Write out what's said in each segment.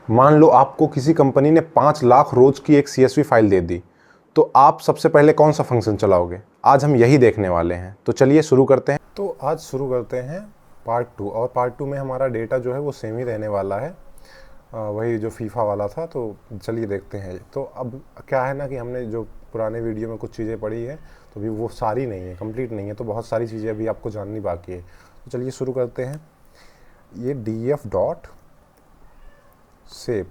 मान लो आपको किसी कंपनी ने 5 लाख रोज की एक CSV फाइल दे दी, तो आप सबसे पहले कौन सा फंक्शन चलाओगे? आज हम यही देखने वाले हैं। तो चलिए शुरू करते हैं। तो आज शुरू करते हैं पार्ट 2, और पार्ट 2 में हमारा डेटा जो है वो सेम ही रहने वाला है, वही जो फीफा वाला था। तो चलिए देखते हैं। तो अब क्या है ना कि हमने जो पुराने वीडियो में कुछ चीज़ें पढ़ी है, तो अभी वो सारी नहीं है, कंप्लीट नहीं है, तो बहुत सारी चीज़ें अभी आपको जाननी बाकी है। तो चलिए शुरू करते हैं। ये df डॉट सेव।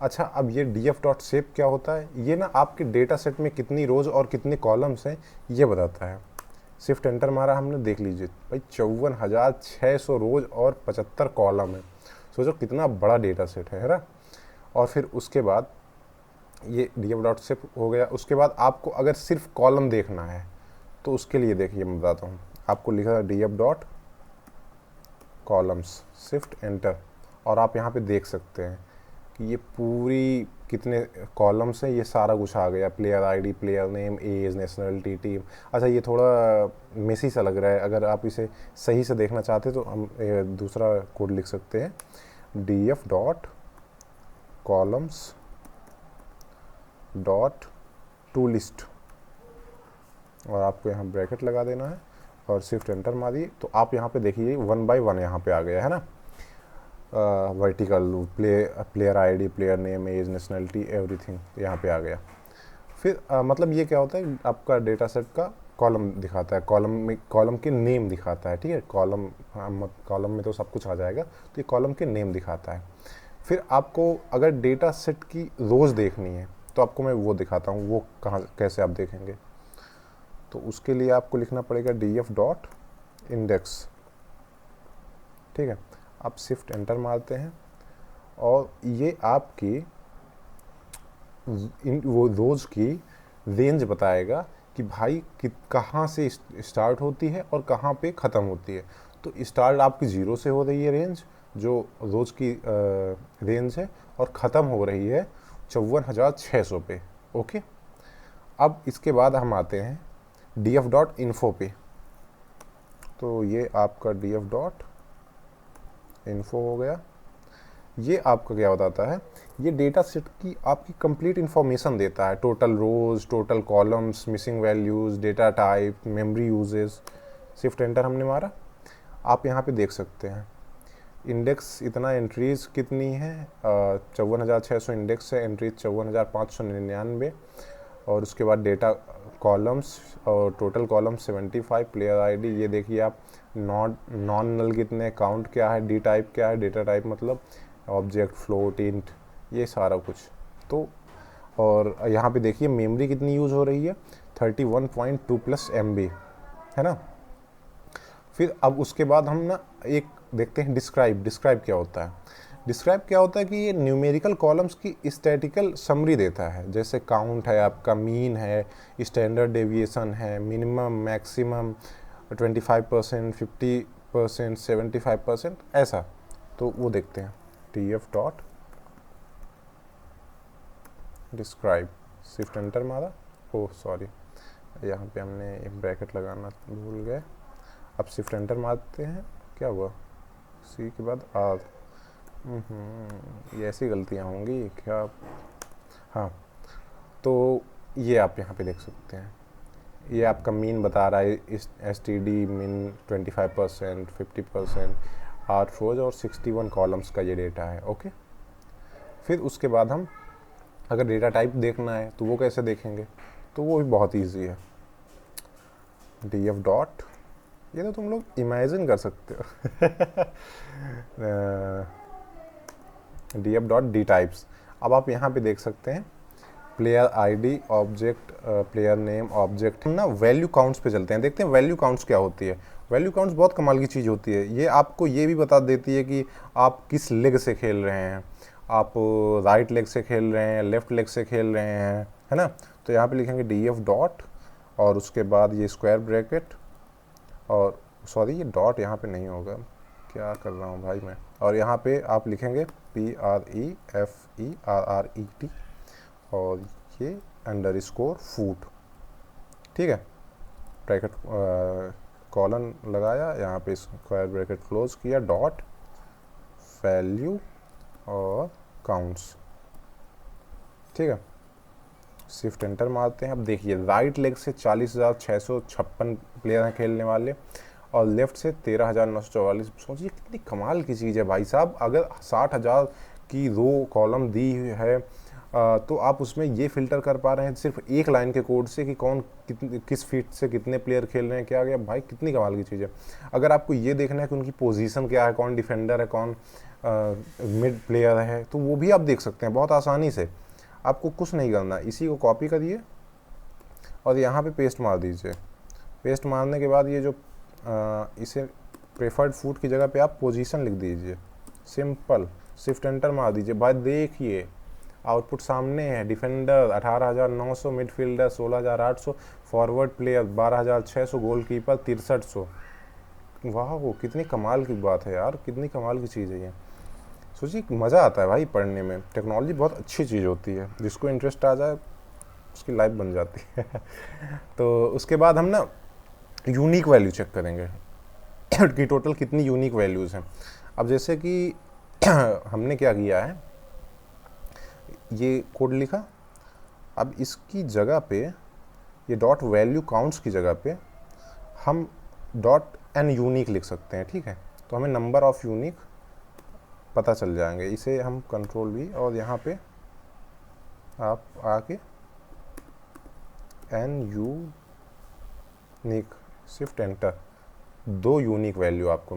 अच्छा, अब ये df डॉट सेव क्या होता है? ये ना आपके डेटा सेट में कितनी रोज और कितने कॉलम्स हैं ये बताता है। शिफ्ट एंटर मारा हमने, देख लीजिए भाई 54,600 रोज और 75 कॉलम है। सोचो कितना बड़ा डेटा सेट है ना। और फिर उसके बाद ये df डॉट सेव हो गया। उसके बाद आपको अगर सिर्फ कॉलम देखना है तो उसके लिए देखिए मैं बताता हूँ। आपको लिखा है df dot columns, shift enter, और आप यहाँ पे देख सकते हैं कि ये पूरी कितने कॉलम्स हैं, ये सारा कुछ आ गया। Player ID, player name, age, nationality, team. अच्छा, ये थोड़ा मेसी सा लग रहा है। अगर आप इसे सही से देखना चाहते तो हम दूसरा कोड लिख सकते हैं, df dot columns dot to list, और आपको यहाँ ब्रैकेट लगा देना है और शिफ्ट एंटर मारिए। तो आप यहाँ पे देखिए 1 बाय 1 यहाँ पे आ गया है ना। Vertical player ID, player name, age, nationality, everything यहाँ पे आ गया। फिर मतलब ये क्या होता है, आपका डेटा सेट का कॉलम दिखाता है, कॉलम के नेम दिखाता है। ठीक है, कॉलम में तो सब कुछ आ जाएगा, तो ये कॉलम के नेम दिखाता है। फिर आपको अगर डेटा सेट की रोज देखनी है तो आपको मैं वो दिखाता हूँ, वो कहाँ कैसे आप देखेंगे। तो उसके लिए आपको लिखना पड़ेगा df डॉट इंडेक्स। ठीक है, आप शिफ्ट एंटर मारते हैं और ये आपकी वो रोज़ की रेंज बताएगा कि भाई कहाँ से स्टार्ट होती है और कहाँ पे ख़त्म होती है। तो स्टार्ट आपकी 0 से हो रही है रेंज, जो रोज़ की रेंज है, और ख़त्म हो रही है 54,600 पे। ओके, अब इसके बाद हम आते हैं df डॉट इन्फो पे। तो ये आपका df डॉट इन्फो हो गया। ये आपका क्या बताता है, ये डेटा सेट की आपकी कंप्लीट इन्फॉर्मेशन देता है। Total rows, total columns, missing values, data type, memory usage. Shift enter हमने मारा, आप यहाँ पे देख सकते हैं इंडेक्स इतना, एंट्रीज कितनी है 54,600 इंडेक्स है, एंट्रीज 54,599। और उसके बाद डेटा कॉलम्स और टोटल कॉलम्स 75, प्लेयर आईडी ये देखिए आप, नॉन नल कितने, काउंट क्या है, डी टाइप क्या है, डेटा टाइप मतलब ऑब्जेक्ट, फ्लोट, इंट, ये सारा कुछ। तो और यहाँ पे देखिए मेमोरी कितनी यूज़ हो रही है, 31.2 प्लस MB है ना। फिर अब उसके बाद हम ना एक देखते हैं डिस्क्राइब क्या होता है। डिस्क्राइब क्या होता है कि ये न्यूमेरिकल कॉलम्स की स्टैटिकल समरी देता है। जैसे काउंट है, आपका मीन है, स्टैंडर्ड डेविएशन है, मिनिमम, मैक्सिमम, 25%, 50%, 75%, ऐसा। तो वो देखते हैं df dot describe, shift enter मारा। ओह सॉरी, यहाँ पे हमने एक ब्रैकेट लगाना भूल गए। अब शिफ्ट एंटर मारते हैं, क्या हुआ, सी के बाद आर। ये ऐसी गलतियाँ होंगी क्या? हाँ, तो ये आप यहाँ पे देख सकते हैं, ये आपका मीन बता रहा है, STD मीन 25%, 50%, आर रोज और 61 कॉलम्स का ये डेटा है। ओके, फिर उसके बाद हम अगर डेटा टाइप देखना है तो वो कैसे देखेंगे, तो वो भी बहुत ईजी है। df डॉट, ये तो तुम लोग इमेजिन कर सकते हो df डॉट डी टाइप्स। अब आप यहाँ पे देख सकते हैं player ID, object, player name, object. हम ना वैल्यू काउंट्स पे चलते हैं, देखते हैं वैल्यू काउंट्स क्या होती है। वैल्यू काउंट्स बहुत कमाल की चीज़ होती है। ये आपको ये भी बता देती है कि आप किस लेग से खेल रहे हैं, आप राइट लेग से खेल रहे हैं, लेफ्ट लेग से खेल रहे हैं, है ना। तो यहाँ पे लिखेंगे df डॉट और उसके बाद ये स्क्वायर ब्रैकेट, और सॉरी ये डॉट यहाँ पे नहीं होगा, क्या कर रहा हूँ भाई मैं। और यहाँ पे आप लिखेंगे PREFERRET और ये अंडरस्कोर फूट। ठीक है, ब्रैकेट कॉलन लगाया, यहाँ पे स्क्वायर ब्रैकेट क्लोज किया, डॉट वैल्यू और काउंट्स, ठीक है। शिफ्ट एंटर मारते हैं। अब देखिए राइट लेग से 40,656 प्लेयर हैं खेलने वाले और लेफ्ट से 13,944। सोचिए कितनी कमाल की चीज़ है भाई साहब। अगर 60,000 की रो कॉलम दी हुई है तो आप उसमें ये फिल्टर कर पा रहे हैं सिर्फ एक लाइन के कोड से कि कौन किस फीट से कितने प्लेयर खेल रहे हैं, क्या गया भाई, कितनी कमाल की चीज़ है। अगर आपको ये देखना है कि उनकी पोजीशन क्या है, कौन डिफेंडर है, कौन मिड प्लेयर है, तो वो भी आप देख सकते हैं बहुत आसानी से। आपको कुछ नहीं करना, इसी को कॉपी करिए और यहाँ पे पेस्ट मार दीजिए। पेस्ट मारने के बाद ये जो इसे प्रेफर्ड फूड की जगह पे आप पोजीशन लिख दीजिए, सिंपल। शिफ्ट एंटर मार दीजिए। भाई देखिए आउटपुट सामने है। Defender 18,900, midfielder 16,800, forward player 12,600, goalkeeper 6300। वाह वो कितनी कमाल की बात है यार, कितनी कमाल की चीज़ है ये। सोचिए मज़ा आता है भाई पढ़ने में। टेक्नोलॉजी बहुत अच्छी चीज़ होती है, जिसको इंटरेस्ट आ जाए उसकी लाइफ बन जाती है। तो उसके बाद हम ना यूनिक वैल्यू चेक करेंगे कि टोटल कितनी यूनिक वैल्यूज़ हैं। अब जैसे कि हमने क्या किया है, ये कोड लिखा। अब इसकी जगह पे ये डॉट वैल्यू काउंट्स की जगह पे हम डॉट एन यूनिक लिख सकते हैं, ठीक है। तो हमें नंबर ऑफ यूनिक पता चल जाएंगे। इसे हम कंट्रोल भी और यहाँ पे आप आके an unique shift enter, 2 unique value आपको